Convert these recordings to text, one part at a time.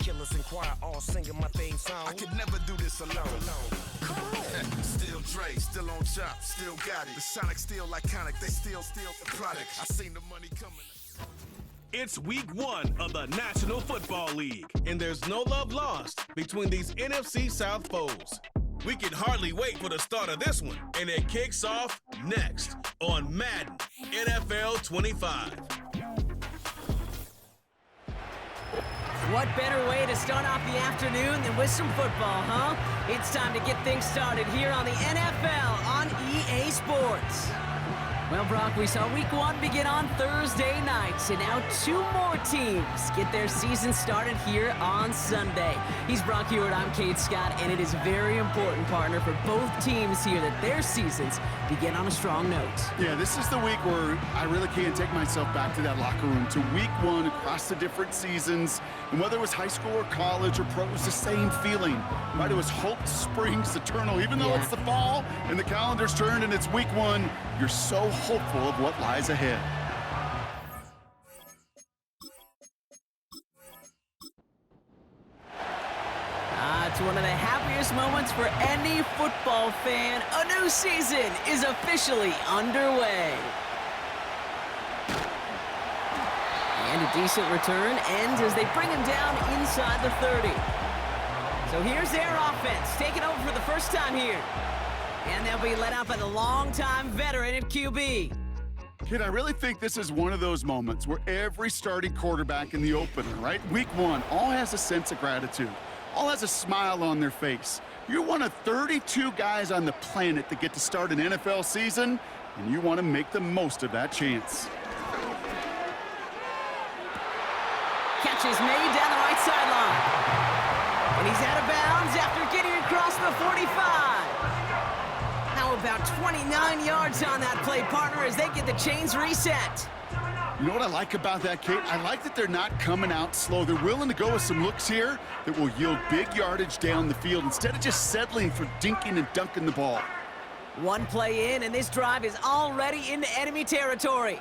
killers in choir all singing my theme song. I could never do this alone. Still Dre, still on top, still got it. The Sonic still iconic, they still the product. I seen the money coming. It's week 1 of the National Football League, and there's no love lost between these NFC South foes. We can hardly wait for the start of this one, and it kicks off next on Madden NFL 25. What better way to start off the afternoon than with some football, huh? It's time to get things started here on the NFL on EA Sports. Well, Brock, we saw week 1 begin on Thursday nights, and now 2 more teams get their season started here on Sunday. He's Brock Hewitt, I'm Cade Scott, and it is very important, partner, for both teams here that their seasons begin on a strong note. Yeah, this is the week where I really can't take myself back to that locker room, to week 1 across the different seasons. And whether it was high school or college or pro, it was the same feeling. Right? It was hope springs eternal. Even though it's the fall and the calendar's turned and it's week 1, you're so hopeful of what lies ahead. It's one of the happiest moments for any football fan. A new season is officially underway. And a decent return ends as they bring him down inside the 30. So here's their offense, taking over for the first time here. And they'll be led out by the longtime veteran at QB. Kid, I really think this is one of those moments where every starting quarterback in the opener, right? Week 1, all has a sense of gratitude. All has a smile on their face. You're one of 32 guys on the planet that get to start an NFL season, and you want to make the most of that chance. Catch is made down the right sideline. And he's out of bounds after getting across the 45. How about 29 yards on that play, partner, as they get the chains reset. You know what I like about that, Kate? I like that they're not coming out slow. They're willing to go with some looks here that will yield big yardage down the field instead of just settling for dinking and dunking the ball. One play in, and this drive is already into enemy territory.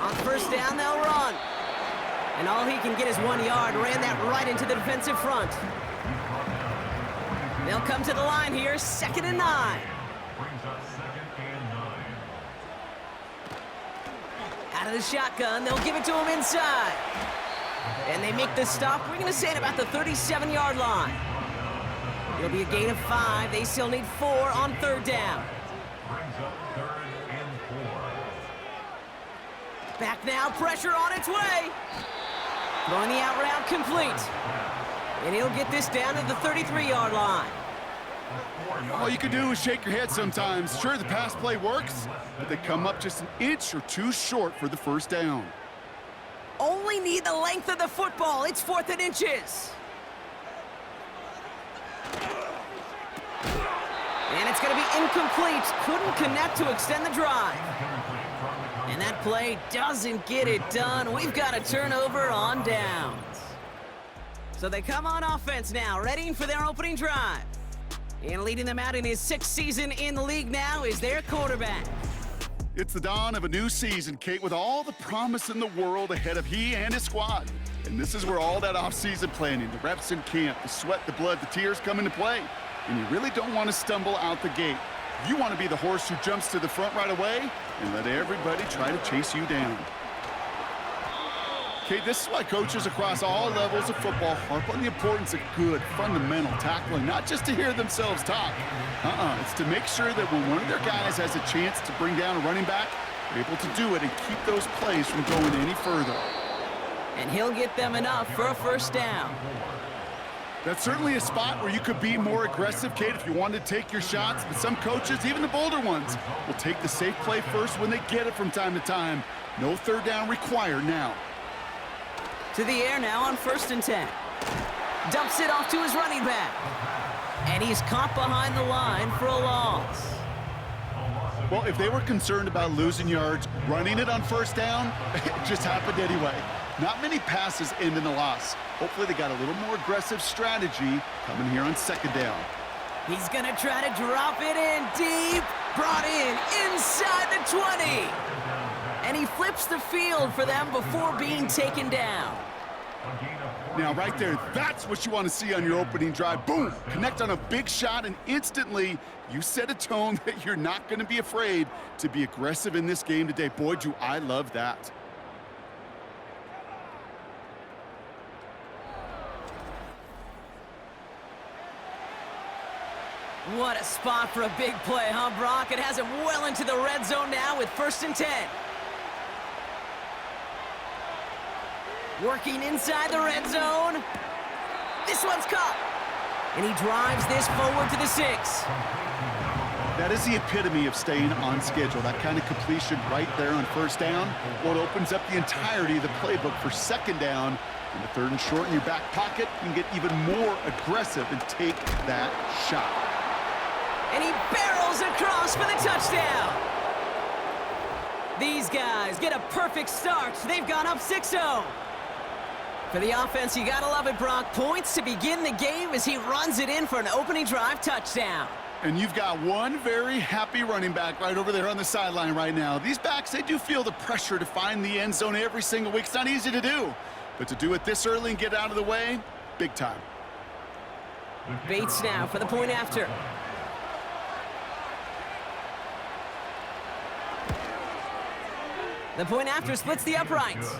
On first down, they'll run. And all he can get is 1 yard. Ran that right into the defensive front. They'll come to the line here, 2nd and 9. Out of the shotgun, they'll give it to him inside. And they make the stop. We're going to say at about the 37-yard line. It'll be a gain of 5. They still need 4 on 3rd down. Back now, pressure on its way. Throwing the out route complete. And he'll get this down to the 33-yard line. All you can do is shake your head sometimes. Sure, the pass play works, but they come up just an inch or 2 short for the first down. Only need the length of the football. It's 4th and inches. And it's going to be incomplete. Couldn't connect to extend the drive. And that play doesn't get it done. We've got a turnover on downs. So they come on offense now, ready for their opening drive. And leading them out in his 6th season in the league now is their quarterback. It's the dawn of a new season, Kate, with all the promise in the world ahead of he and his squad. And this is where all that off-season planning, the reps in camp, the sweat, the blood, the tears come into play. And you really don't want to stumble out the gate. You want to be the horse who jumps to the front right away and let everybody try to chase you down. Kate, this is why coaches across all levels of football harp on the importance of good, fundamental tackling, not just to hear themselves talk. It's to make sure that when one of their guys has a chance to bring down a running back, they're able to do it and keep those plays from going any further. And he'll get them enough for a first down. That's certainly a spot where you could be more aggressive, Kate, if you wanted to take your shots. But some coaches, even the bolder ones, will take the safe play first when they get it from time to time. No 3rd down required now. To the air now on 1st and 10. Dumps it off to his running back. And he's caught behind the line for a loss. Well, if they were concerned about losing yards, running it on 1st down, it just happened anyway. Not many passes end in a loss. Hopefully they got a little more aggressive strategy coming here on 2nd down. He's going to try to drop it in deep. Brought in inside the 20. and he flips the field for them before being taken down. Now, right there, that's what you want to see on your opening drive. Boom! Connect on a big shot, and instantly you set a tone that you're not going to be afraid to be aggressive in this game today. Boy, do I love that. What a spot for a big play, huh, Brock? It has him well into the red zone now with 1st and 10. Working inside the red zone. This one's caught. And he drives this forward to the 6. That is the epitome of staying on schedule. That kind of completion right there on 1st down. What opens up the entirety of the playbook for 2nd down. In the 3rd and short in your back pocket, you can get even more aggressive and take that shot. And he barrels across for the touchdown. These guys get a perfect start. They've gone up 6-0. For the offense, you gotta love it, Brock. Points to begin the game as he runs it in for an opening drive touchdown. And you've got one very happy running back right over there on the sideline right now. These backs, they do feel the pressure to find the end zone every single week. It's not easy to do. But to do it this early and get out of the way, big time. Bates now for the point after. The point after splits the uprights.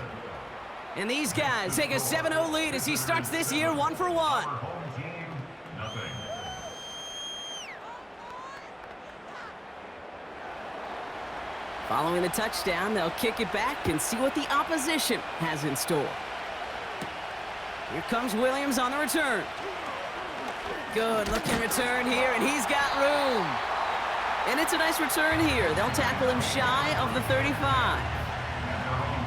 And these guys take a 7-0 lead as he starts this year 1 for 1. Following the touchdown, they'll kick it back and see what the opposition has in store. Here comes Williams on the return. Good looking return here, and he's got room. And it's a nice return here. They'll tackle him shy of the 35.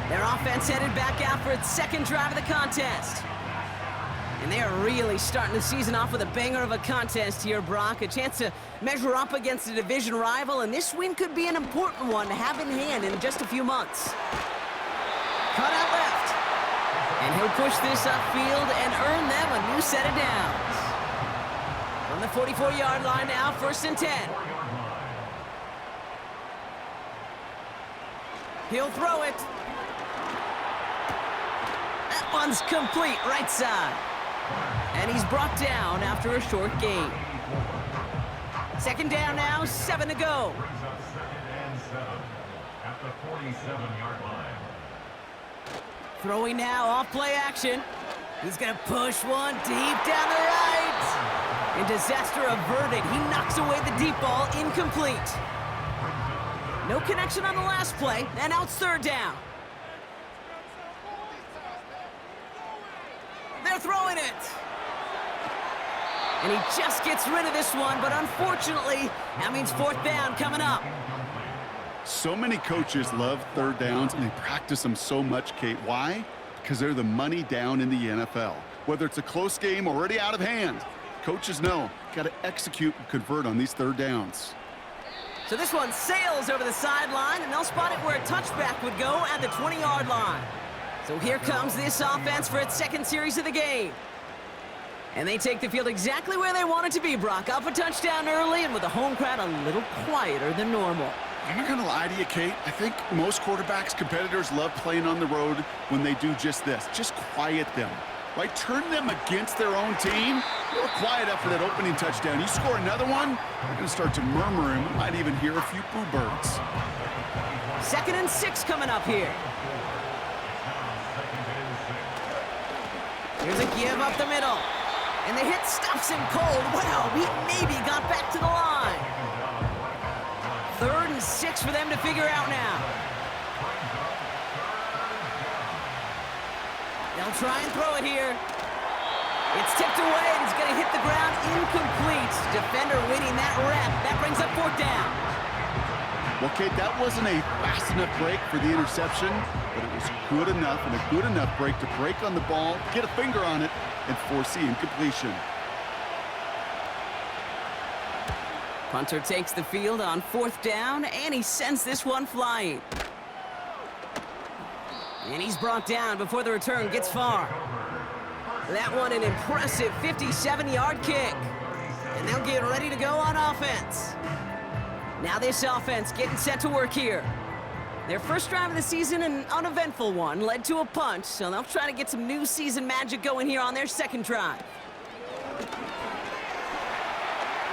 Their offense headed back out for its 2nd drive of the contest. And they are really starting the season off with a banger of a contest here, Brock. A chance to measure up against a division rival, and this win could be an important one to have in hand in just a few months. Cut out left. And he'll push this upfield and earn them a new set of downs. On the 44-yard line now, 1st and 10. He'll throw it. That one's complete, right side. And he's brought down after a short gain. 2nd down now, 7 to go. Throwing now, off play action. He's gonna push one deep down the right. And disaster averted. He knocks away the deep ball, incomplete. No connection on the last play, and now it's 3rd down. They're throwing it. And he just gets rid of this one, but unfortunately, that means 4th down coming up. So many coaches love 3rd downs, and they practice them so much, Kate. Why? Because they're the money down in the NFL. Whether it's a close game already out of hand, coaches know, got to execute and convert on these 3rd downs. So this one sails over the sideline, and they'll spot it where a touchback would go at the 20-yard line. So here comes this offense for its 2nd series of the game. And they take the field exactly where they want it to be, Brock. Up a touchdown early, and with the home crowd a little quieter than normal. I'm not going to lie to you, Kate. I think most quarterbacks, competitors love playing on the road when they do just this. Just quiet them, right? Turn them against their own team. A little quiet after that opening touchdown. You score another one, they're going to start to murmur, and we might even hear a few boo birds. 2nd and 6 coming up here. Here's a give up the middle. And the hit stops him cold. Wow, he maybe got back to the line. 3rd and 6 for them to figure out now. They'll try and throw it here. It's tipped away, and it's going to hit the ground incomplete. Defender winning that rep. That brings up 4th down. Well, Kate, that wasn't a fast enough break for the interception, but it was good enough and a good enough break to break on the ball, get a finger on it, and force the incompletion. Punter takes the field on 4th down, and he sends this one flying. And he's brought down before the return gets far. That one an impressive 57-yard kick. And they'll get ready to go on offense. Now this offense getting set to work here. Their first drive of the season, an uneventful one, led to a punt, so they'll try to get some new season magic going here on their second drive.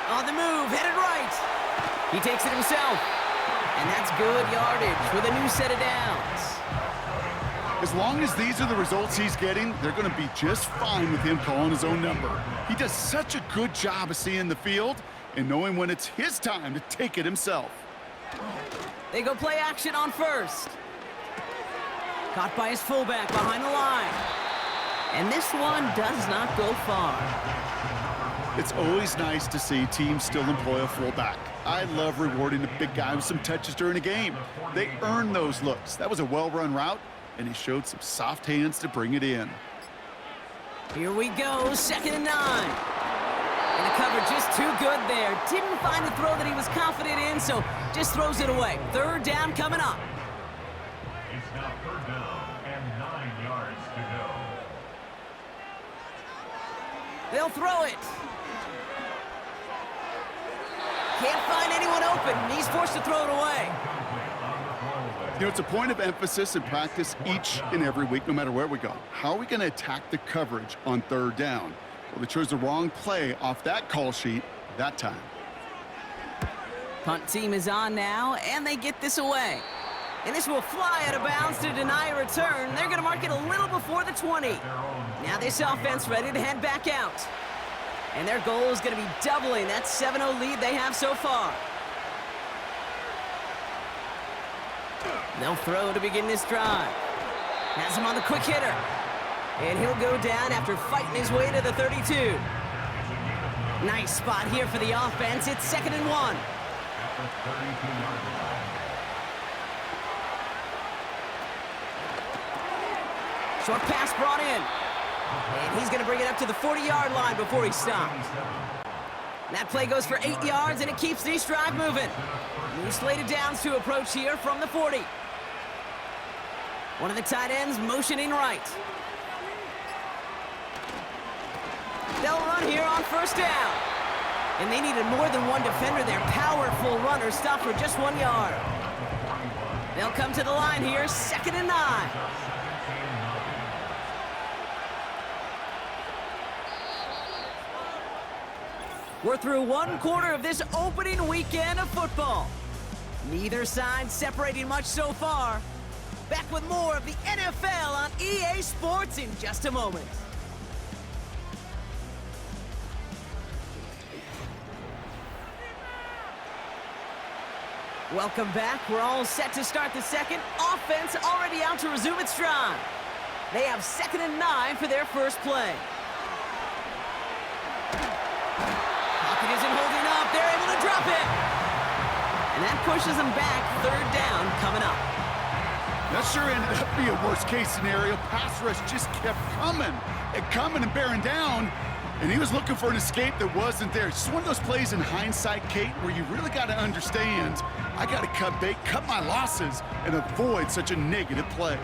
On the move, headed right. He takes it himself. And that's good yardage with a new set of downs. As long as these are the results he's getting, they're going to be just fine with him calling his own number. He does such a good job of seeing the field and knowing when it's his time to take it himself. They go play action on first. Caught by his fullback behind the line. And this one does not go far. It's always nice to see teams still employ a fullback. I love rewarding the big guy with some touches during a game. They earn those looks. That was a well-run route, and he showed some soft hands to bring it in. Here we go, 2nd and 9. And the coverage just too good there. Didn't find a throw that he was confident in, so just throws it away. 3rd down coming up. It's now 3rd down and 9 yards to go. They'll throw it. Can't find anyone open. He's forced to throw it away. You know, it's a point of emphasis in practice each and every week, no matter where we go. How are we going to attack the coverage on 3rd down? Well, they chose the wrong play off that call sheet that time. Punt team is on now, and they get this away. And this will fly out of bounds to deny a return. They're going to mark it a little before the 20. Now this offense ready to head back out. And their goal is going to be doubling that 7-0 lead they have so far. They'll throw to begin this drive. Has him on the quick hitter. And he'll go down after fighting his way to the 32. Nice spot here for the offense. It's 2nd and 1. Short pass brought in. And he's going to bring it up to the 40-yard line before he stops. That play goes for 8 yards, and it keeps this drive moving. New slated downs to approach here from the 40. One of the tight ends motioning right. They'll run here on 1st down. And they needed more than one defender. Their powerful runner stopped for just 1 yard. They'll come to the line here, 2nd and 9. We're through 1 quarter of this opening weekend of football. Neither side separating much so far. Back with more of the NFL on EA Sports in just a moment. Welcome back. We're all set to start the second. Offense already out to resume its drive. They have 2nd and 9 for their first play. Pocket isn't holding up. They're able to drop it. And that pushes them back. 3rd down coming up. That sure ended up being a worst-case scenario. Pass rush just kept coming and bearing down. And he was looking for an escape that wasn't there. It's just one of those plays in hindsight, Kate, where you really got to understand, I got to cut bait, cut my losses, and avoid such a negative play.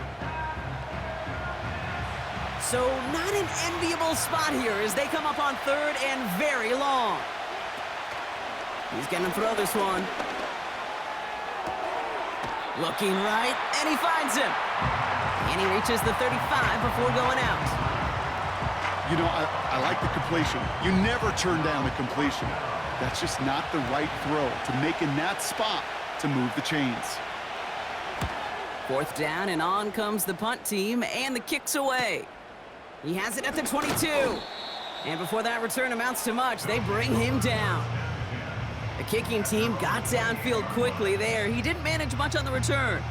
So not an enviable spot here as they come up on 3rd and very long. He's going to throw this one. Looking right, and he finds him. And he reaches the 35 before going out. You know, I like the completion. You never turn down a completion. That's just not the right throw to make in that spot to move the chains. 4th down, and on comes the punt team, and the kick's away. He has it at the 22. And before that return amounts to much, they bring him down. The kicking team got downfield quickly there. He didn't manage much on the return.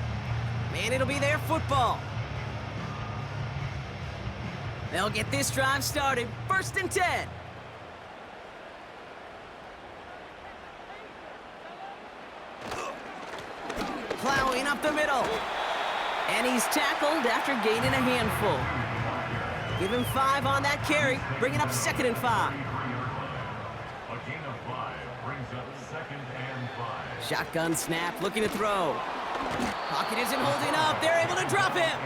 And it'll be their football. They'll get this drive started. 1st and 10. Plowing up the middle. And he's tackled after gaining a handful. Give him 5 on that carry, bringing up 2nd and 5. A gain of 5 brings up 2nd and 5. Shotgun snap, looking to throw. Pocket isn't holding up. They're able to drop him.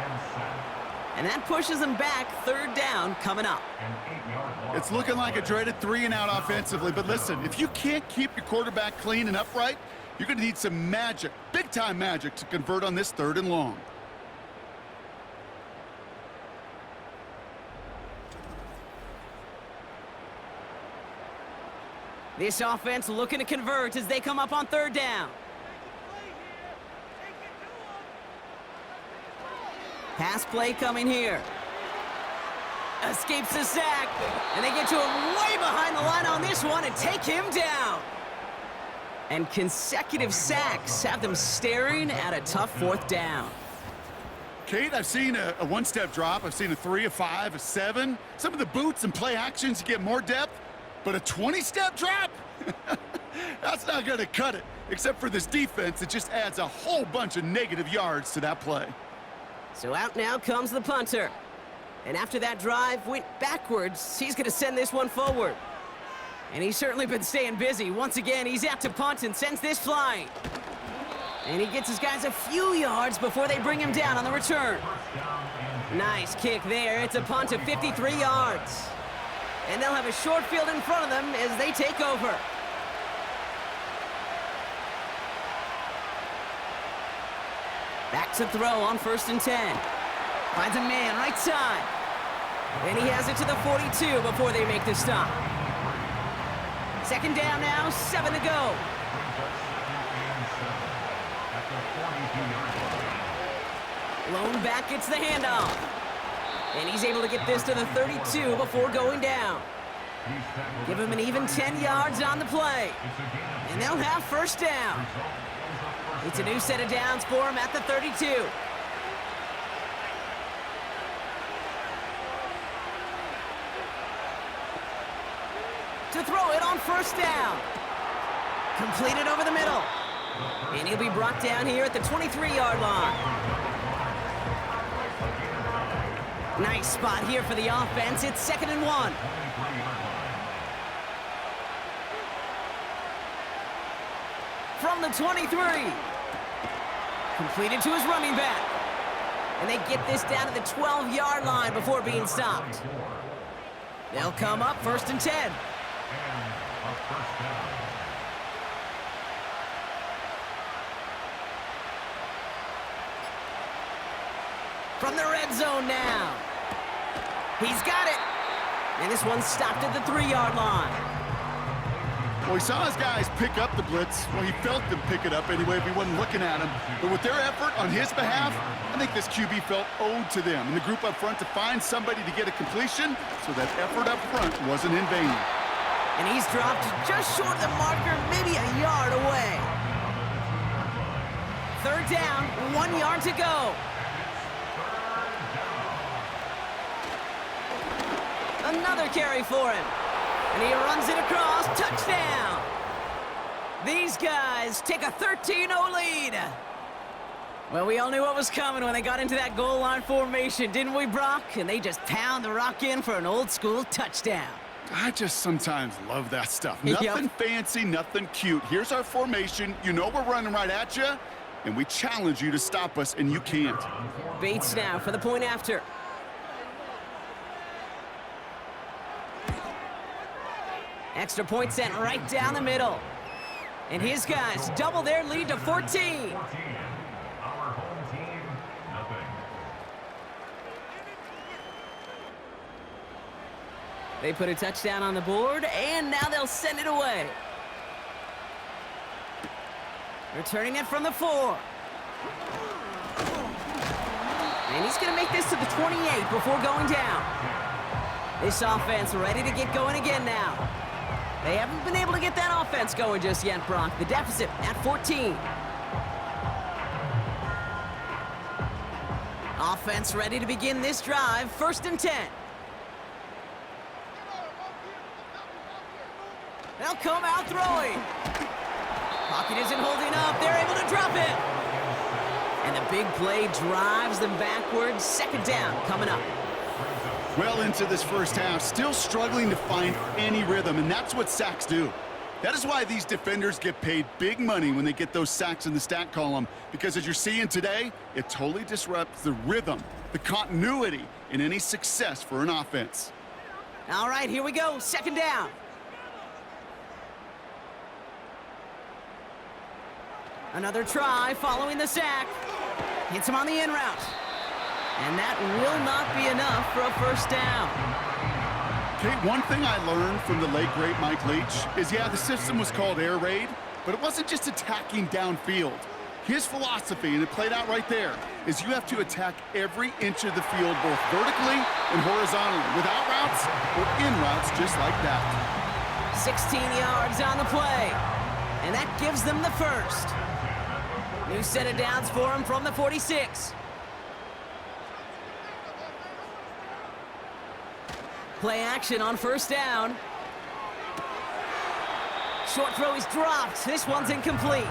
And that pushes them back. 3rd down coming up. It's looking like a dreaded 3-and-out offensively, but listen, if you can't keep your quarterback clean and upright, You're going to need some magic, big-time magic, to convert on this 3rd and long. This offense looking to convert as they come up on 3rd down. Pass play coming here. Escapes the sack, and they get to him way behind the line on this one and take him down. And consecutive sacks have them staring at a tough 4th down. Kate, I've seen a one-step drop. I've seen a 3, a 5, a 7. Some of the boots and play actions, you get more depth. But a 20-step drop? That's not going to cut it. Except for this defense, it just adds a whole bunch of negative yards to that play. So out now comes the punter. And after that drive went backwards, he's going to send this one forward. And he's certainly been staying busy. Once again, he's out to punt and sends this flying. And he gets his guys a few yards before they bring him down on the return. Nice kick there. It's a punt of 53 yards. And they'll have a short field in front of them as they take over. Back to throw on 1st and 10. Finds a man right side. And he has it to the 42 before they make the stop. 2nd down now, 7 to go. Lone back gets the handoff. And he's able to get this to the 32 before going down. Give him an even 10 yards on the play. And they'll have 1st down. It's a new set of downs for him at the 32. To throw it on 1st down. Completed over the middle. And he'll be brought down here at the 23-yard line. Nice spot here for the offense. It's 2nd and 1. From the 23. Completed to his running back. And they get this down to the 12-yard line before being stopped. They'll come up 1st and 10. From the red zone now. He's got it. And this one's stopped at the 3-yard line. Well, he saw his guys pick up the blitz. Well, he felt them pick it up anyway if he wasn't looking at him. But with their effort on his behalf, I think this QB felt owed to them and the group up front to find somebody to get a completion, so that effort up front wasn't in vain. And he's dropped just short of the marker, maybe a yard away. 3rd down, 1 yard to go. Another carry for him. And he runs it across. Touchdown! These guys take a 13-0 lead. Well, we all knew what was coming when they got into that goal line formation, didn't we, Brock? And they just pound the rock in for an old-school touchdown. I just sometimes love that stuff. Nothing fancy, nothing cute. Here's our formation. You know we're running right at you, and we challenge you to stop us, and you can't. Bates now for the point after. Extra point sent right down the middle. And his guys double their lead to 14. Our home team, nothing. They put a touchdown on the board, and now they'll send it away. Returning it from the 4. And he's going to make this to the 28 before going down. This offense ready to get going again now. They haven't been able to get that offense going just yet, Brock. The deficit at 14. Offense ready to begin this drive. 1st and 10. They'll come out throwing. Pocket isn't holding up. They're able to drop it. And the big play drives them backwards. 2nd down coming up. Well into this first half, still struggling to find any rhythm, and that's what sacks do. That is why these defenders get paid big money when they get those sacks in the stat column, because as you're seeing today, it totally disrupts the rhythm, the continuity in any success for an offense. All right, here we go. 2nd down. Another try following the sack. Hits him on the in route. And that will not be enough for a first down. Kate, one thing I learned from the late, great Mike Leach is, yeah, the system was called air raid, but it wasn't just attacking downfield. His philosophy, and it played out right there, is you have to attack every inch of the field, both vertically and horizontally, without routes or in routes just like that. 16 yards on the play. And that gives them the first. New set of downs for him from the 46. Play action on first down. Short throw is dropped. This one's incomplete.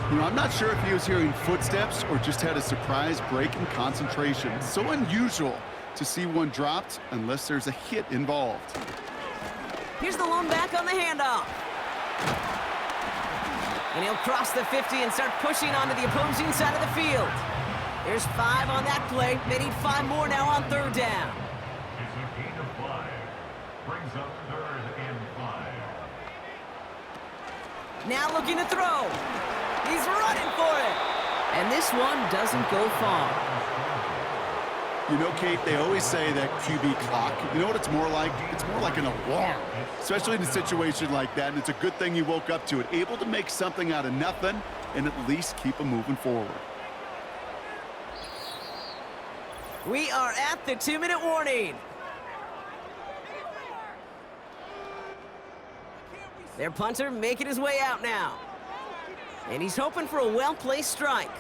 You know, I'm not sure if he was hearing footsteps or just had a surprise break in concentration. It's so unusual to see one dropped unless there's a hit involved. Here's the lone back on the handoff. And he'll cross the 50 and start pushing onto the opposing side of the field. There's 5 on that play. They need 5 more now on third down. It's a gain of 5. Brings up 3rd and 5. Now looking to throw. He's running for it. And this one doesn't go far. You know, Kate, they always say that QB clock, you know what it's more like? It's more like an alarm, especially in a situation like that, and it's a good thing you woke up to it, able to make something out of nothing and at least keep them moving forward. We are at the 2-minute warning. Their punter making his way out now. And he's hoping for a well-placed strike.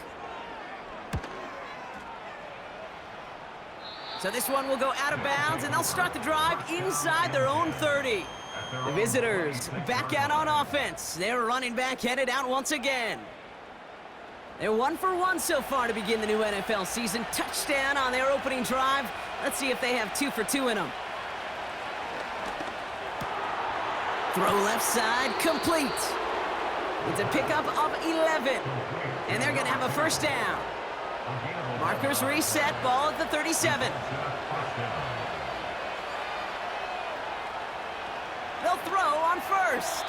So this one will go out of bounds, and they'll start the drive inside their own 30. The visitors back out on offense. Their running back headed out once again. They're 1 for 1 so far to begin the new NFL season. Touchdown on their opening drive. Let's see if they have 2 for 2 in them. Throw left side, complete. It's a pickup of 11. And they're going to have a first down. Markers reset, ball at the 37. They'll throw on first.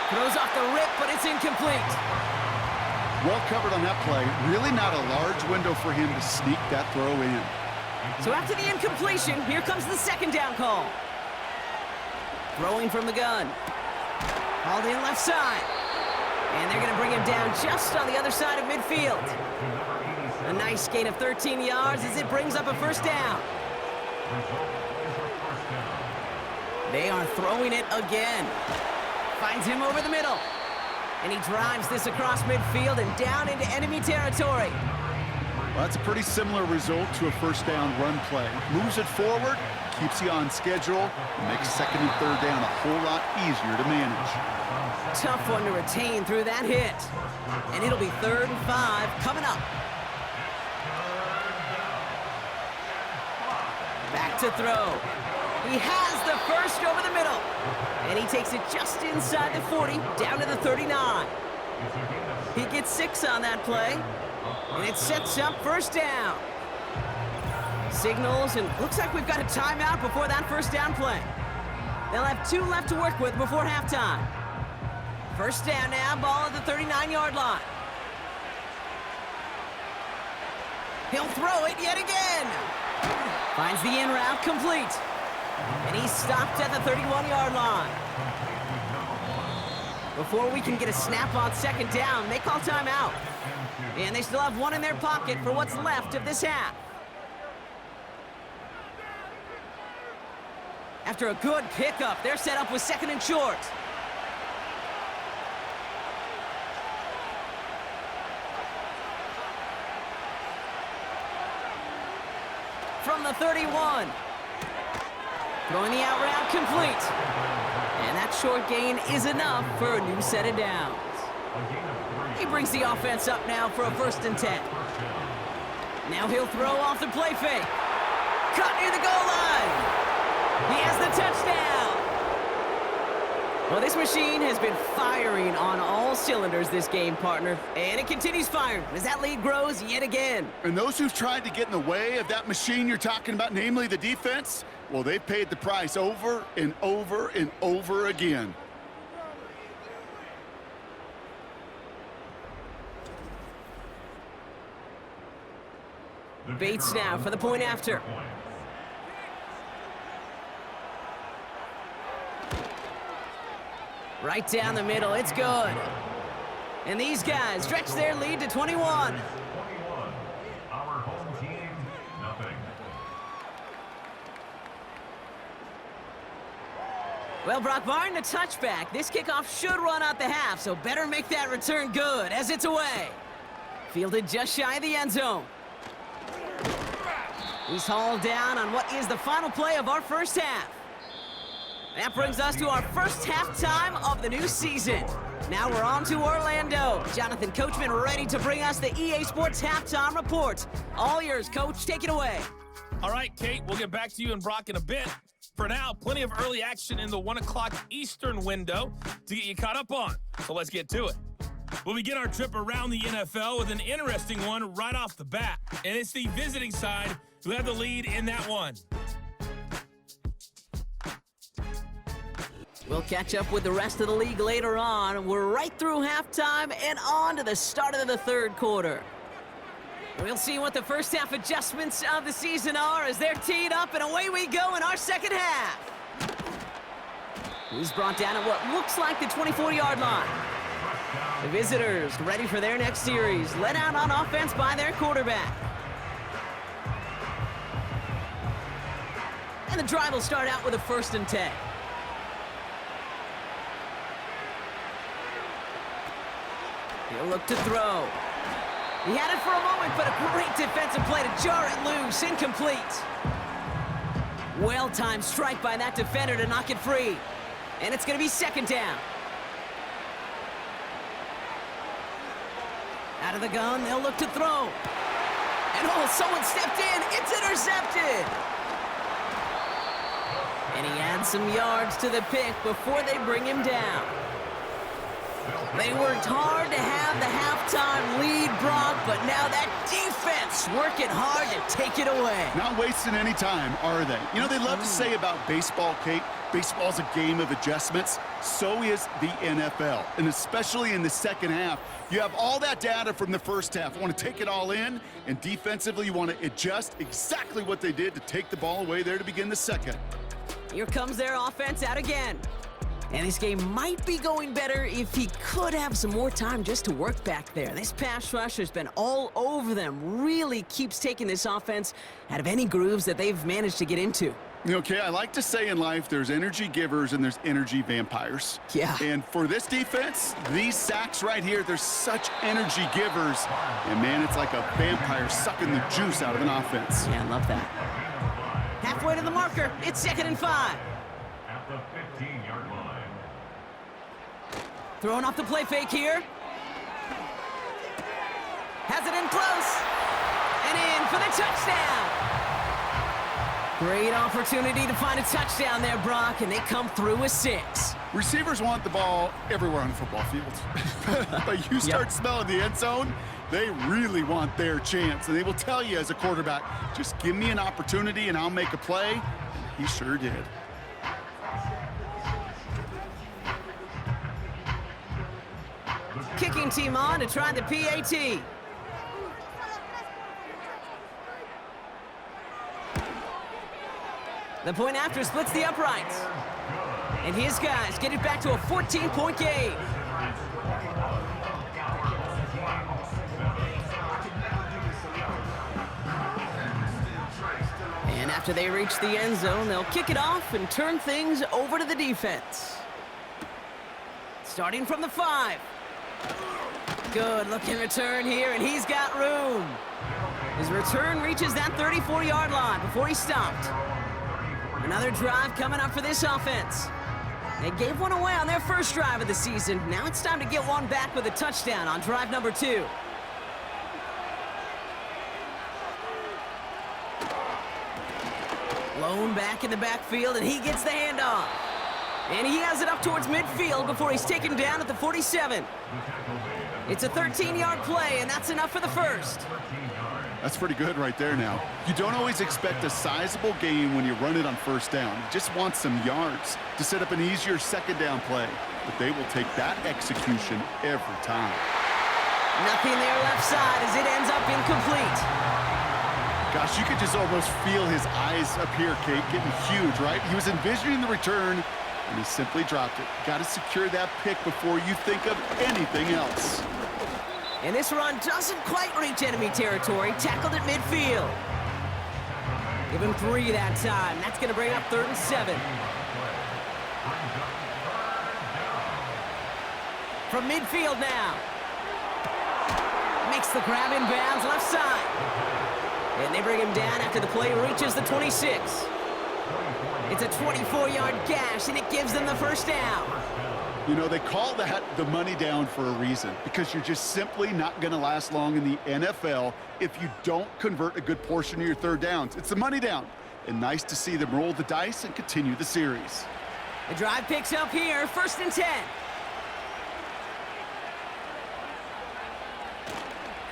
Throws off the rip, but it's incomplete. Well covered on that play. Really not a large window for him to sneak that throw in. So after the incompletion, here comes the second down call. Throwing from the gun. Hauled in left side. And they're going to bring him down just on the other side of midfield. A nice gain of 13 yards as it brings up a first down. They are throwing it again. Finds him over the middle. And he drives this across midfield and down into enemy territory. Well, that's a pretty similar result to a first down run play. Moves it forward, keeps you on schedule, and makes second and third down a whole lot easier to manage. Tough one to retain through that hit. And it'll be 3rd and 5 coming up. Back to throw. He has the first over the middle. And he takes it just inside the 40, down to the 39. He gets 6 on that play. And it sets up first down. Signals, and looks like we've got a timeout before that first down play. They'll have 2 left to work with before halftime. First down now, ball at the 39-yard line. He'll throw it yet again. Finds the in route complete. And he's stopped at the 31-yard line. Before we can get a snap on second down, they call timeout. And they still have 1 in their pocket for what's left of this half. After a good pickup, they're set up with 2nd and short. From the 31. Throwing the out route complete. And that short gain is enough for a new set of downs. He brings the offense up now for a 1st and 10. Now he'll throw off the play fake. Cut near the goal line. He has the touchdown. Well, this machine has been firing on all cylinders this game, partner. And it continues firing as that lead grows yet again. And those who've tried to get in the way of that machine you're talking about, namely the defense, well, they've paid the price over and over and over again. Bates now for the point after. Right down the middle, it's good. And these guys stretch their lead to 21. 21. Our home team, nothing. Well, Brock, barring the touchback, this kickoff should run out the half, so better make that return good as it's away. Fielded just shy of the end zone. He's hauled down on what is the final play of our first half. That brings us to our first halftime of the new season. Now we're on to Orlando. Jonathan Coachman ready to bring us the EA Sports Halftime Report. All yours, Coach. Take it away. All right, Kate, we'll get back to you and Brock in a bit. For now, plenty of early action in the 1 o'clock Eastern window to get you caught up on. So let's get to it. We'll begin our trip around the NFL with an interesting one right off the bat. And it's the visiting side who have the lead in that one. We'll catch up with the rest of the league later on. We're right through halftime and on to the start of the third quarter. We'll see what the first half adjustments of the season are as they're teed up, and away we go in our second half. He's brought down at what looks like the 24-yard line. The visitors ready for their next series, led out on offense by their quarterback. And the drive will start out with a 1st and 10. He'll look to throw. He had it for a moment, but a great defensive play to jar it loose. Incomplete. Well-timed strike by that defender to knock it free. And it's going to be 2nd down. Out of the gun, they'll look to throw. And oh, someone stepped in. It's intercepted. And he adds some yards to the pick before they bring him down. They worked hard to have the halftime lead, Brock, but now that defense working hard to take it away. Not wasting any time, are they? You know, they love to say about baseball, Kate, baseball's a game of adjustments. So is the NFL, and especially in the second half. You have all that data from the first half. You want to take it all in, and defensively you want to adjust exactly what they did to take the ball away there to begin the second. Here comes their offense out again. And this game might be going better if he could have some more time just to work back there. This pass rush has been all over them. Really keeps taking this offense out of any grooves that they've managed to get into. Okay, I like to say in life there's energy givers and there's energy vampires. Yeah. And for this defense, these sacks right here, they're such energy givers. And man, it's like a vampire sucking the juice out of an offense. Yeah, I love that. Halfway to the marker, it's 2nd and 5. At the 15-yard line. Throwing off the play fake here. Has it in close. And in for the touchdown. Great opportunity to find a touchdown there, Brock, and they come through with 6. Receivers want the ball everywhere on the football field. But you start smelling the end zone, they really want their chance. And they will tell you as a quarterback, just give me an opportunity and I'll make a play. And he sure did. Kicking team on to try the PAT. The point after splits the uprights. And his guys get it back to a 14-point game. And after they reach the end zone, they'll kick it off and turn things over to the defense. Starting from the 5. Good looking return here, and he's got room. His return reaches that 34-yard line before he stopped. Another drive coming up for this offense. They gave one away on their first drive of the season. Now it's time to get one back with a touchdown on drive number 2. Lone back in the backfield, and he gets the handoff. And he has it up towards midfield before he's taken down at the 47. It's a 13-yard play, and that's enough for the first. That's pretty good right there now. You don't always expect a sizable game when you run it on first down. You just want some yards to set up an easier second down play. But they will take that execution every time. Nothing there left side as it ends up incomplete. Gosh, you could just almost feel his eyes up here, Kate, getting huge, right? He was envisioning the return, and he simply dropped it. Got to secure that pick before you think of anything else. And this run doesn't quite reach enemy territory. Tackled at midfield. Give him 3 that time. That's going to bring up 3rd and 7. From midfield now. Makes the grab in bounds left side. And they bring him down after the play reaches the 26. It's a 24-yard gash, and it gives them the first down. You know, they call that the money down for a reason, because you're just simply not going to last long in the NFL if you don't convert a good portion of your 3rd downs. It's the money down. And nice to see them roll the dice and continue the series. The drive picks up here, 1st and 10.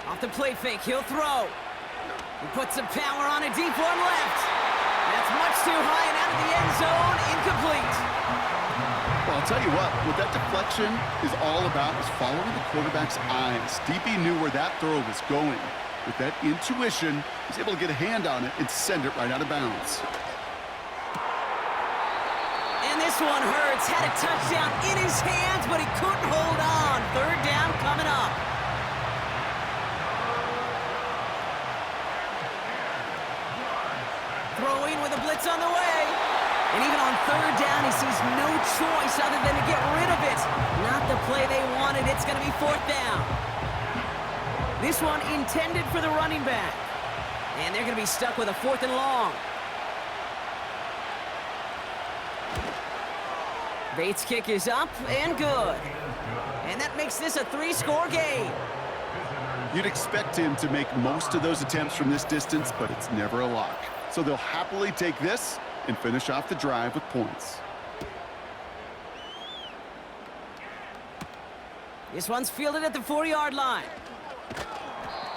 Off the play fake, he'll throw. He puts some power on a deep one left. That's much too high and out of the end zone, incomplete. Well, I'll tell you what that deflection is all about is following the quarterback's eyes. DB knew where that throw was going. With that intuition, he's able to get a hand on it and send it right out of bounds. And this one hurts. Had a touchdown in his hands, but he couldn't hold on. 3rd down coming up. Throwing with a blitz on the way. And even on 3rd down, he sees no choice other than to get rid of it. Not the play they wanted. It's going to be 4th down. This one intended for the running back. And they're going to be stuck with a 4th and long. Bates' kick is up and good. And that makes this a 3-score game. You'd expect him to make most of those attempts from this distance, but it's never a lock. So they'll happily take this and finish off the drive with points. This one's fielded at the 4-yard line.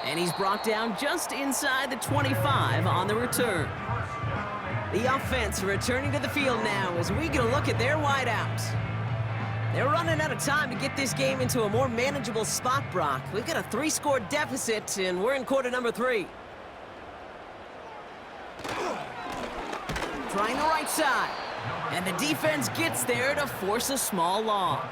And he's brought down just inside the 25 on the return. The offense returning to the field now as we get a look at their wideouts. They're running out of time to get this game into a more manageable spot, Brock. We've got a 3-score deficit, and we're in quarter number 3. Trying the right side. And the defense gets there to force a small loss.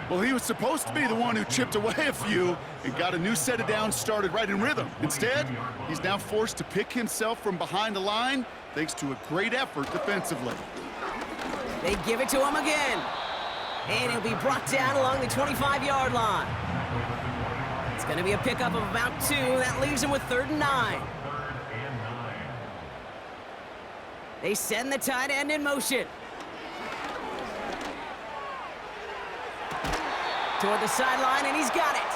Well, he was supposed to be the one who chipped away a few and got a new set of downs started right in rhythm. Instead, he's now forced to pick himself from behind the line thanks to a great effort defensively. They give it to him again. And he'll be brought down along the 25-yard line. It's going to be a pickup of about 2. That leaves him with 3rd and 9. They send the tight end in motion. Toward the sideline, and he's got it.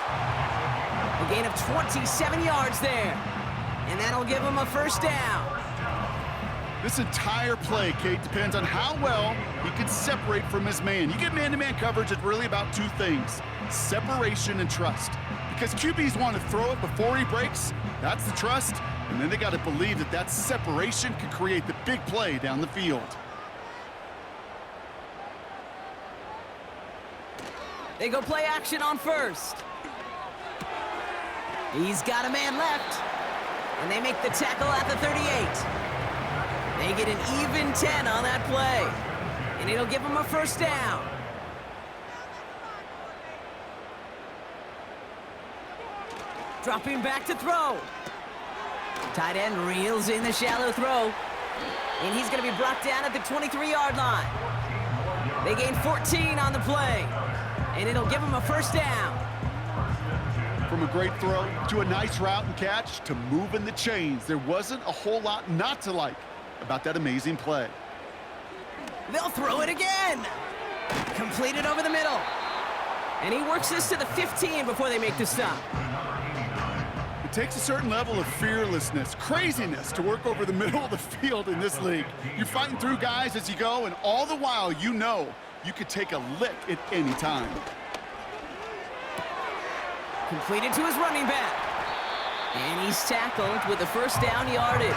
A gain of 27 yards there. And that'll give him a 1st down. This entire play, Kate, depends on how well he can separate from his man. You get man-to-man coverage, it's really about 2 things: separation and trust. Because QBs want to throw it before he breaks. That's the trust. And then they got to believe that that separation can create the big play down the field. They go play action on 1st. He's got a man left. And they make the tackle at the 38. They get an even 10 on that play. And it'll give them a 1st down. Dropping back to throw. Tight end reels in the shallow throw. And he's going to be brought down at the 23-yard line. They gain 14 on the play. And it'll give him a 1st down. From a great throw to a nice route and catch to moving the chains, there wasn't a whole lot not to like about that amazing play. They'll throw it again. Completed over the middle. And he works this to the 15 before they make the stop. It takes a certain level of fearlessness, craziness to work over the middle of the field in this league. You're fighting through guys as you go, and all the while you know you could take a lick at any time. Completed to his running back. And he's tackled with the 1st down yardage.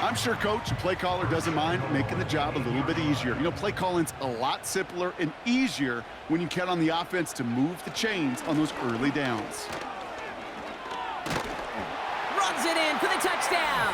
I'm sure coach and play caller doesn't mind making the job a little bit easier. You know, play calling's a lot simpler and easier when you count on the offense to move the chains on those early downs. Runs it in for the touchdown.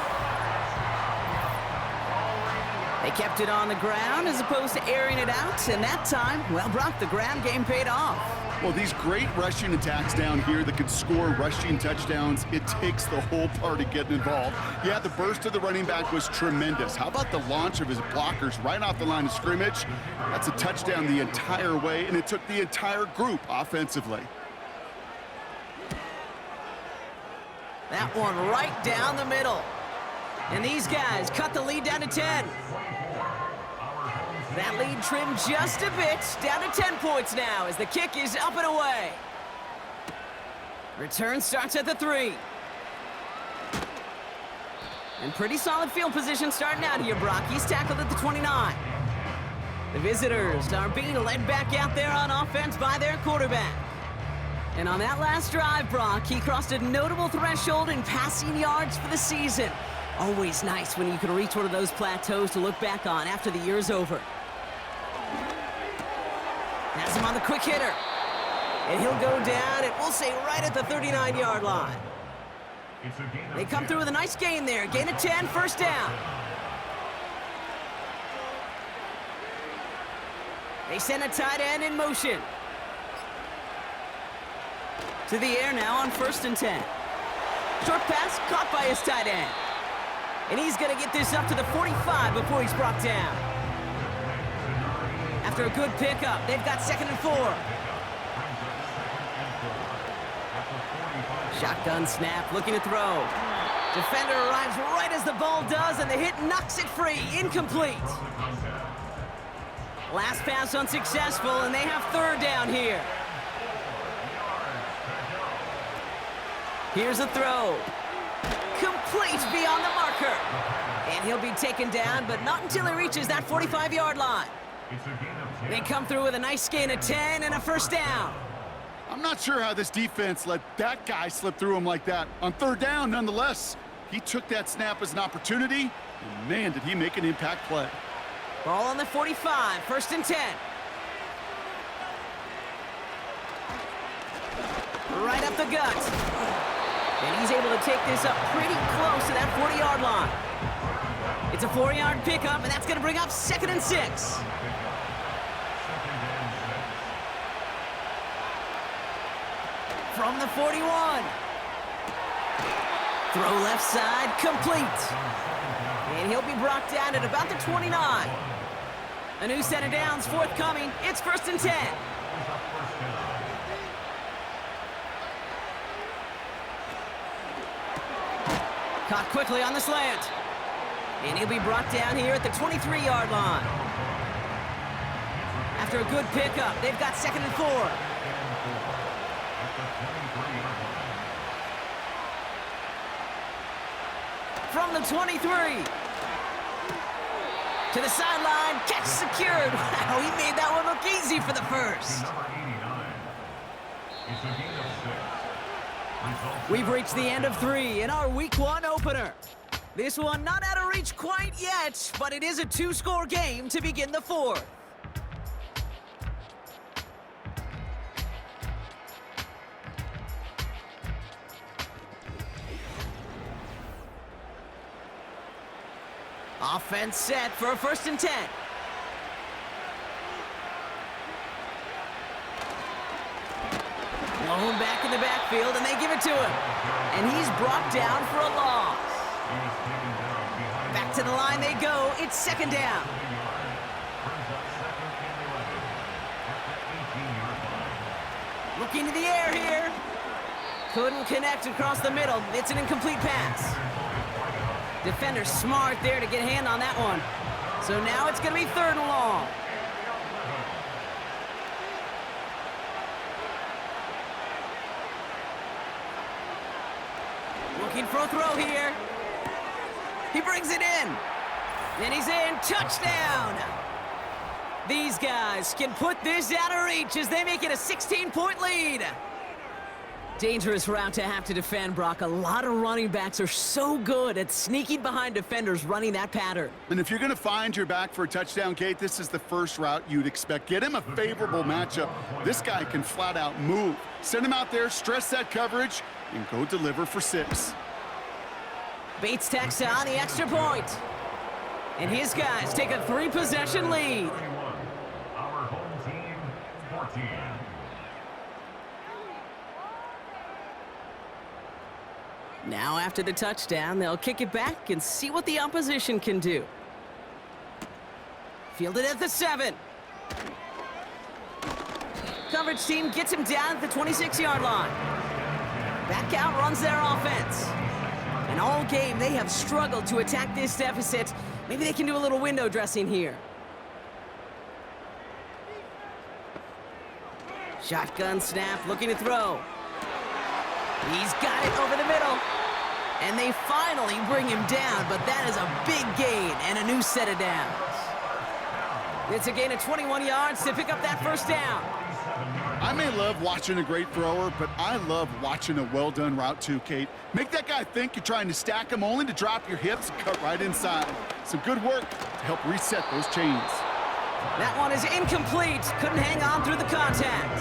They kept it on the ground as opposed to airing it out, and that time, well, Brock, the ground game paid off. Well, these great rushing attacks down here that can score rushing touchdowns, it takes the whole party getting involved. Yeah, the burst of the running back was tremendous. How about the launch of his blockers right off the line of scrimmage? That's a touchdown the entire way, and it took the entire group offensively. That one right down the middle. And these guys cut the lead down to 10. That lead trimmed just a bit, down to 10 points now as the kick is up and away. Return starts at the 3. And pretty solid field position starting out here, Brock. He's tackled at the 29. The visitors are being led back out there on offense by their quarterback. And on that last drive, Brock, he crossed a notable threshold in passing yards for the season. Always nice when you can reach one of those plateaus to look back on after the year's over. Has him on the quick hitter. And he'll go down, and we'll say right at the 39-yard line. They come through with a nice gain there. Gain of 10, first down. They send a tight end in motion. To the air now on 1st and 10. Short pass caught by his tight end. And he's going to get this up to the 45 before he's brought down. After a good pickup, they've got 2nd and 4. Shotgun snap, looking to throw. Defender arrives right as the ball does, and the hit knocks it free. Incomplete. Last pass unsuccessful, and they have 3rd down here. Here's a throw. Complete beyond the marker. And he'll be taken down, but not until he reaches that 45-yard line. They come through with a nice gain of 10 and a first down. I'm not sure how this defense let that guy slip through him like that. On 3rd down, nonetheless, he took that snap as an opportunity, and man, did he make an impact play. Ball on the 45, 1st and 10. Right up the gut. And he's able to take this up pretty close to that 40-yard line. It's a 4-yard pickup, and that's going to bring up 2nd and 6. From the 41. Throw left side, complete. And he'll be brought down at about the 29. A new set of downs forthcoming. It's 1st and 10. Caught quickly on the slant. And he'll be brought down here at the 23-yard line. After a good pickup, they've got 2nd and 4. From the 23. To the sideline, catch secured. Wow, he made that one look easy for the first. We've reached the end of 3 in our Week 1 opener. This one not out of reach quite yet, but it is a 2-score game to begin the 4th. Offense set for a 1st and 10. Blown back in the backfield, and they give it to him. And he's brought down for a loss. Back to the line they go. It's 2nd down. Looking to the air here. Couldn't connect across the middle. It's an incomplete pass. Defender smart there to get a hand on that one. So now it's going to be 3rd and long. Looking for a throw here. He brings it in. And he's in. Touchdown. These guys can put this out of reach as they make it a 16-point lead. Dangerous route to have to defend, Brock. A lot of running backs are so good at sneaking behind defenders running that pattern. And if you're going to find your back for a touchdown, Kate, this is the first route you'd expect. Get him a favorable matchup. This guy can flat out move. Send him out there, stress that coverage, and go deliver for 6. Bates tacks on the extra point. And his guys take a 3-possession lead. 31. Our home team, 14. Now after the touchdown, they'll kick it back and see what the opposition can do. Fielded at the 7. Coverage team gets him down at the 26-yard line. Back out runs their offense. And all game, they have struggled to attack this deficit. Maybe they can do a little window dressing here. Shotgun snap, looking to throw. He's got it over the middle. And they finally bring him down, but that is a big gain and a new set of downs. It's a gain of 21 yards to pick up that first down. I may love watching a great thrower, but I love watching a well-done route too, Kate. Make that guy think you're trying to stack him only to drop your hips and cut right inside. Some good work to help reset those chains. That one is incomplete. Couldn't hang on through the contact.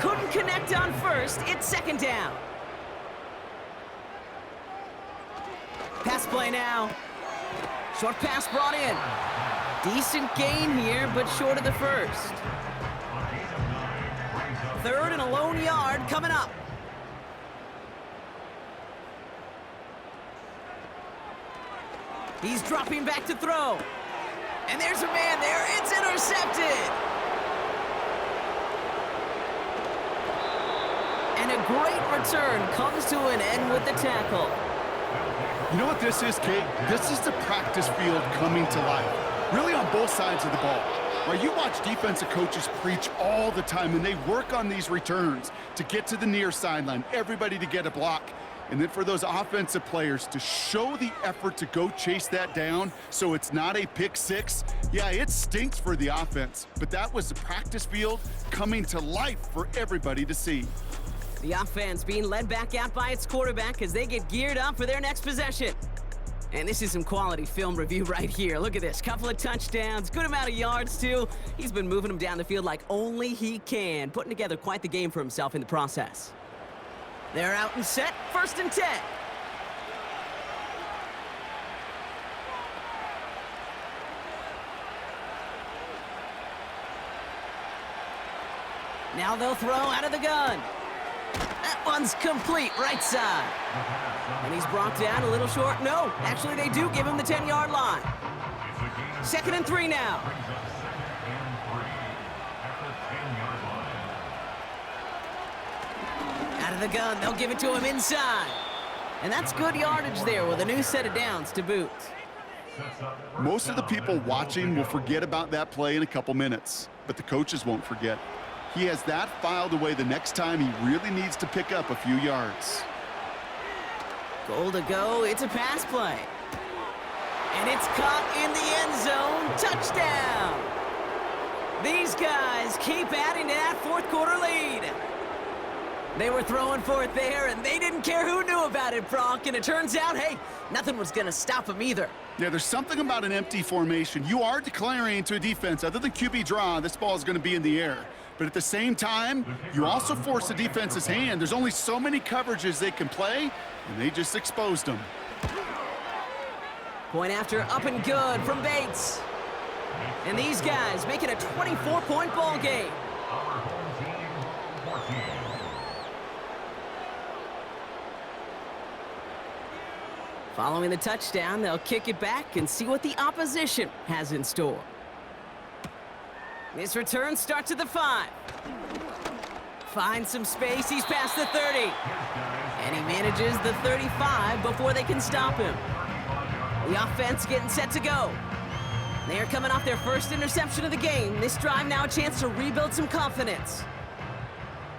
Couldn't connect on first. It's second down. Pass play now. Short pass brought in. Decent gain here, but short of the first. Third and a lone yard coming up. He's dropping back to throw. And there's a man there. It's intercepted. And a great return comes to an end with the tackle. You know what this is, Kate? This is the practice field coming to life. Really on both sides of the ball. Right, you watch defensive coaches preach all the time, and they work on these returns to get to the near sideline, everybody to get a block. And then for those offensive players to show the effort to go chase that down so it's not a pick six. Yeah, it stinks for the offense, but that was the practice field coming to life for everybody to see. The offense being led back out by its quarterback as they get geared up for their next possession. And this is some quality film review right here. Look at this. Couple of touchdowns, good amount of yards, too. He's been moving them down the field like only he can, putting together quite the game for himself in the process. They're out and set, 1st and 10. Now they'll throw out of the gun. That one's complete, right side. And he's brought down a little short. No, actually they do give him the 10-yard line. 2nd and 3 now. Out of the gun, they'll give it to him inside. And that's good yardage there with a new set of downs to boot. Most of the people watching will forget about that play in a couple minutes, but the coaches won't forget. He has that filed away the next time he really needs to pick up a few yards. Goal to go, it's a pass play. And it's caught in the end zone, touchdown! These guys keep adding to that fourth quarter lead. They were throwing for it there, and they didn't care who knew about it, Brock. And it turns out, hey, nothing was going to stop them either. Yeah, there's something about an empty formation. You are declaring to a defense, other than QB draw, this ball is going to be in the air. But at the same time, you also force the defense's hand. There's only so many coverages they can play, and they just exposed them. Point after, up and good from Bates. And these guys make it a 24-point ball game. Our home team, 14. Following the touchdown, they'll kick it back and see what the opposition has in store. This return starts at the 5. Finds some space, he's past the 30. And he manages the 35 before they can stop him. The offense getting set to go. They are coming off their first interception of the game. This drive now a chance to rebuild some confidence.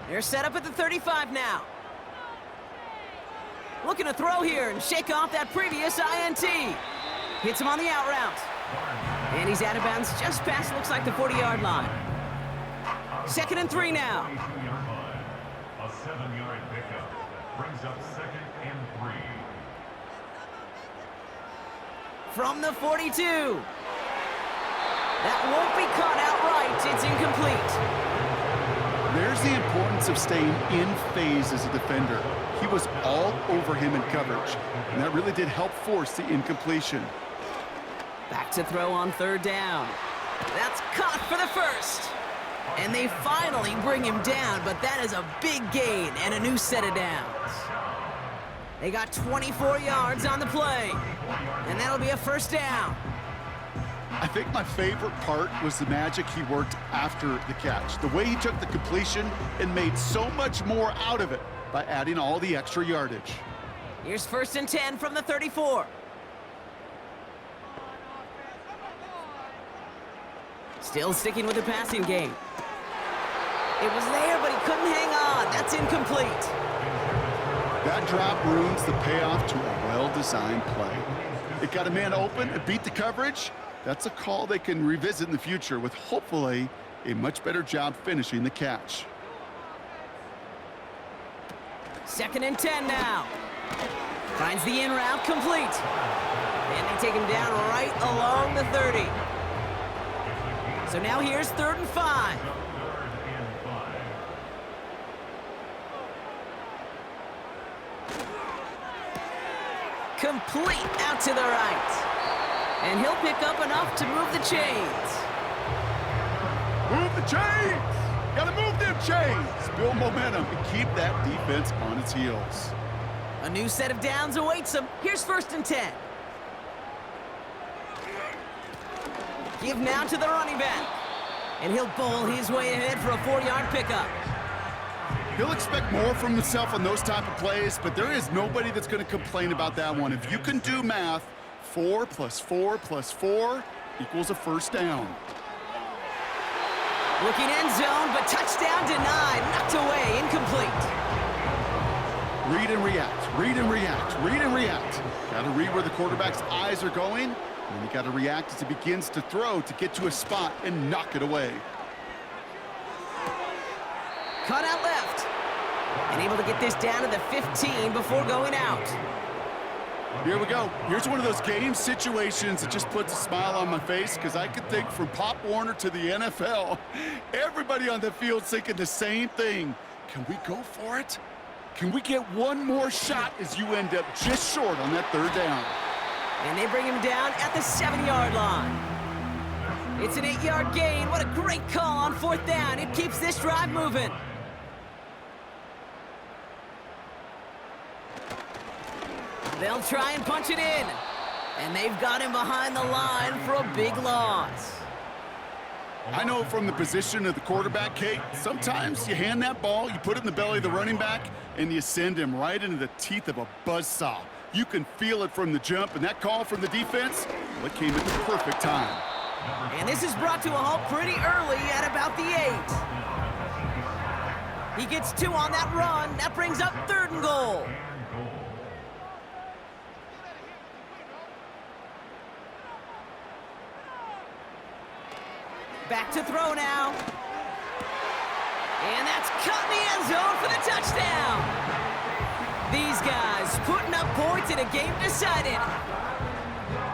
They're set up at the 35 now. Looking to throw here and shake off that previous INT. Hits him on the out route. And he's out of bounds just past, looks like, the 40-yard line. 2nd and 3 now. A 7-yard pickup brings up 2nd and 3. From the 42. That won't be caught outright. It's incomplete. There's the importance importance of staying in phase as a defender. He was all over him in coverage, and that really did help force the incompletion. Back to throw on third down. That's caught for the first. And they finally bring him down, but that is a big gain and a new set of downs. They got 24 yards on the play, and that'll be a first down. I think my favorite part was the magic he worked after the catch. The way he took the completion and made so much more out of it by adding all the extra yardage. Here's 1st and 10 from the 34. Still sticking with the passing game. It was there, but he couldn't hang on. That's incomplete. That drop ruins the payoff to a well-designed play. It got a man open, it beat the coverage. That's a call they can revisit in the future with hopefully a much better job finishing the catch. 2nd and 10 now. Finds the in route complete. And they take him down right along the 30. So now here's 3rd and 5. Complete out to the right. And he'll pick up enough to move the chains. Move the chains! Gotta move them chains! Build momentum and keep that defense on its heels. A new set of downs awaits him. Here's 1st and 10. Give now to the running back. And he'll bowl his way ahead for a 4-yard pickup. He'll expect more from himself on those type of plays, but there is nobody that's going to complain about that one. If you can do math, 4 + 4 + 4 equals a first down. Looking end zone, but touchdown denied. Knocked away, incomplete. Read and react, read and react, read and react. Got to read where the quarterback's eyes are going, and you got to react as he begins to throw to get to a spot and knock it away. Cut out left. And able to get this down to the 15 before going out. Here we go. Here's one of those game situations that just puts a smile on my face because I could think from Pop Warner to the NFL, everybody on the field thinking the same thing. Can we go for it? Can we get one more shot as you end up just short on that 3rd down? And they bring him down at the 7-yard line. It's an 8-yard gain. What a great call on 4th down. It keeps this drive moving. They'll try and punch it in. And they've got him behind the line for a big loss. I know from the position of the quarterback, Kate, sometimes you hand that ball, you put it in the belly of the running back, and you send him right into the teeth of a buzzsaw. You can feel it from the jump, and that call from the defense, well, it came at the perfect time. And this is brought to a halt pretty early at about the 8. He gets 2 on that run. That brings up 3rd and goal. Back to throw now. And that's caught in the end zone for the touchdown. These guys putting up points in a game decided.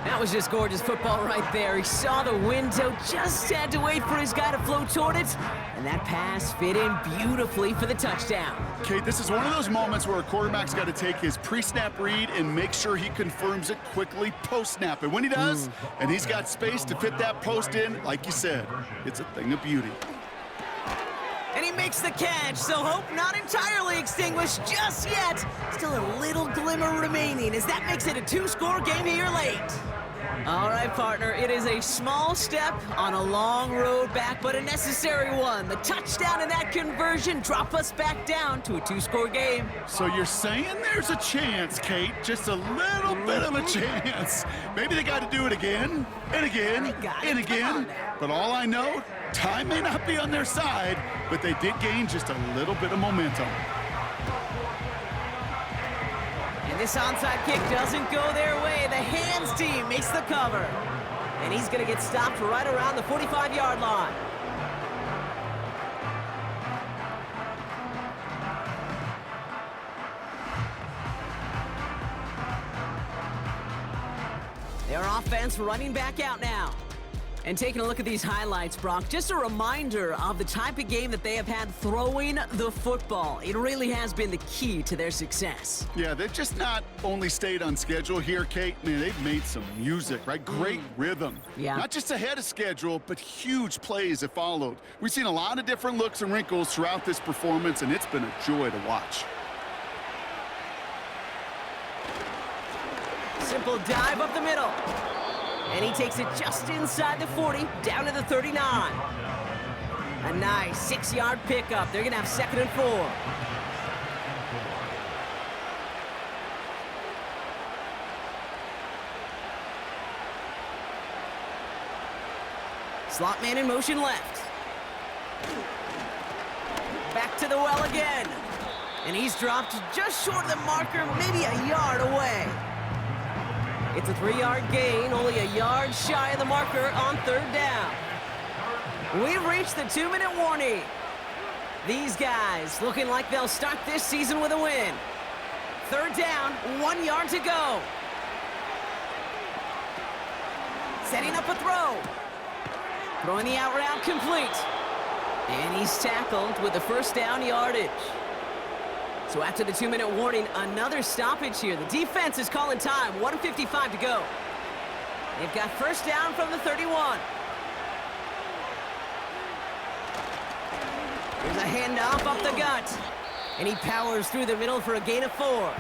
That was just gorgeous football right there. He saw the window, just had to wait for his guy to float toward it, and that pass fit in beautifully for the touchdown. Kate, this is one of those moments where a quarterback's got to take his pre-snap read and make sure he confirms it quickly post-snap. And when he does, and he's got space to fit that post in, like you said, it's a thing of beauty. And he makes the catch, so hope not entirely extinguished just yet. Still a little glimmer remaining as that makes it a 2-score game here late. All right, partner, it is a small step on a long road back, but a necessary one. The touchdown and that conversion drop us back down to a 2-score game. So you're saying there's a chance, Kate, just a little bit of a chance. Maybe they got to do it again, and again, and again. But all I know, time may not be on their side, but they did gain just a little bit of momentum. And this onside kick doesn't go their way. The hands team makes the cover. And he's going to get stopped right around the 45-yard line. Their offense running back out now. And taking a look at these highlights, Brock, just a reminder of the type of game that they have had throwing the football. It really has been the key to their success. Yeah, they've just not only stayed on schedule here, Kate. Man, they've made some music, right? Great rhythm. Yeah. Not just ahead of schedule, but huge plays have followed. We've seen a lot of different looks and wrinkles throughout this performance, and it's been a joy to watch. Simple dive up the middle. And he takes it just inside the 40, down to the 39. A nice 6-yard pickup. They're going to have 2nd and 4. Slot man in motion left. Back to the well again. And he's dropped just short of the marker, maybe a yard away. It's a 3-yard gain, only a yard shy of the marker on 3rd down. We've reached the 2-minute warning. These guys looking like they'll start this season with a win. 3rd down, 1 yard to go. Setting up a throw. Throwing the out route complete. And he's tackled with the 1st down yardage. So after the 2-minute warning, another stoppage here. The defense is calling time. 1:55 to go. They've got 1st down from the 31. There's a handoff up the gut. And he powers through the middle for a gain of 4.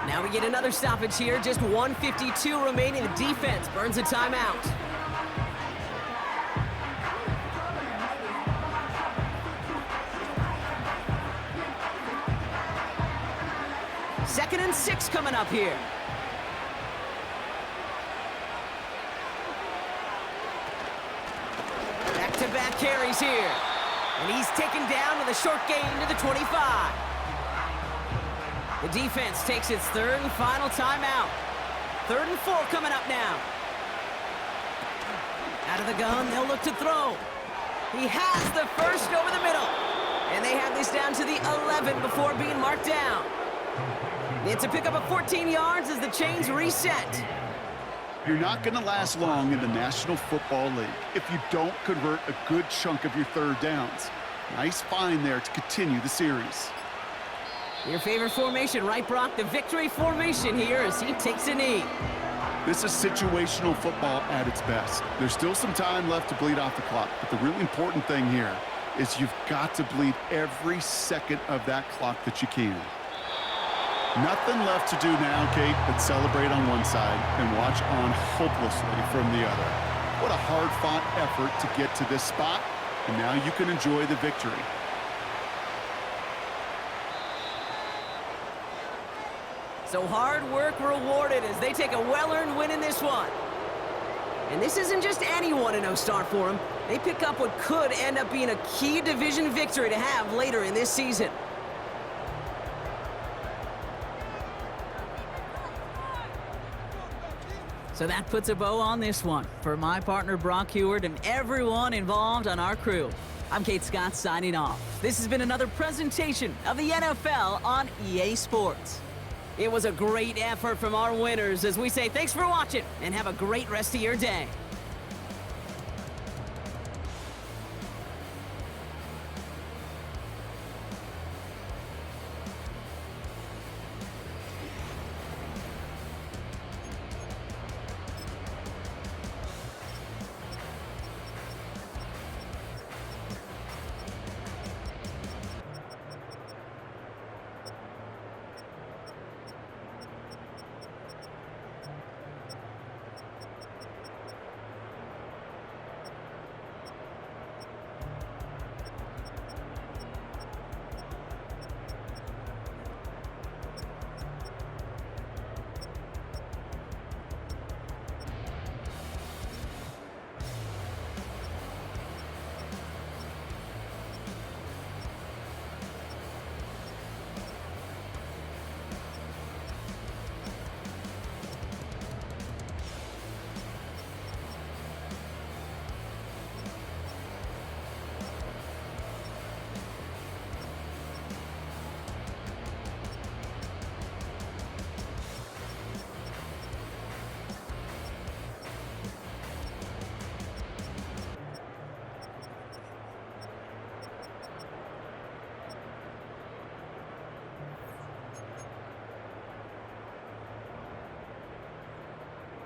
Now we get another stoppage here. Just 1:52 remaining. The defense burns a timeout. Second and 6 coming up here. Back-to-back carries here. And he's taken down with a short gain to the 25. The defense takes its 3rd and final timeout. 3rd and 4 coming up now. Out of the gun, they'll look to throw. He has the first over the middle. And they have this down to the 11 before being marked down. It's a pickup of 14 yards as the chains reset. You're not going to last long in the National Football League if you don't convert a good chunk of your 3rd downs. Nice find there to continue the series. Your favorite formation, right, Brock? The victory formation here as he takes a knee. This is situational football at its best. There's still some time left to bleed off the clock, but the really important thing here is you've got to bleed every second of that clock that you can. Nothing left to do now, Kate, but celebrate on one side and watch on hopelessly from the other. What a hard-fought effort to get to this spot, and now you can enjoy the victory. So hard work rewarded as they take a well-earned win in this one. And this isn't just any 1-0 start for them. They pick up what could end up being a key division victory to have later in this season. So that puts a bow on this one. For my partner, Brock Heward, and everyone involved on our crew, I'm Kate Scott signing off. This has been another presentation of the NFL on EA Sports. It was a great effort from our winners as we say thanks for watching and have a great rest of your day.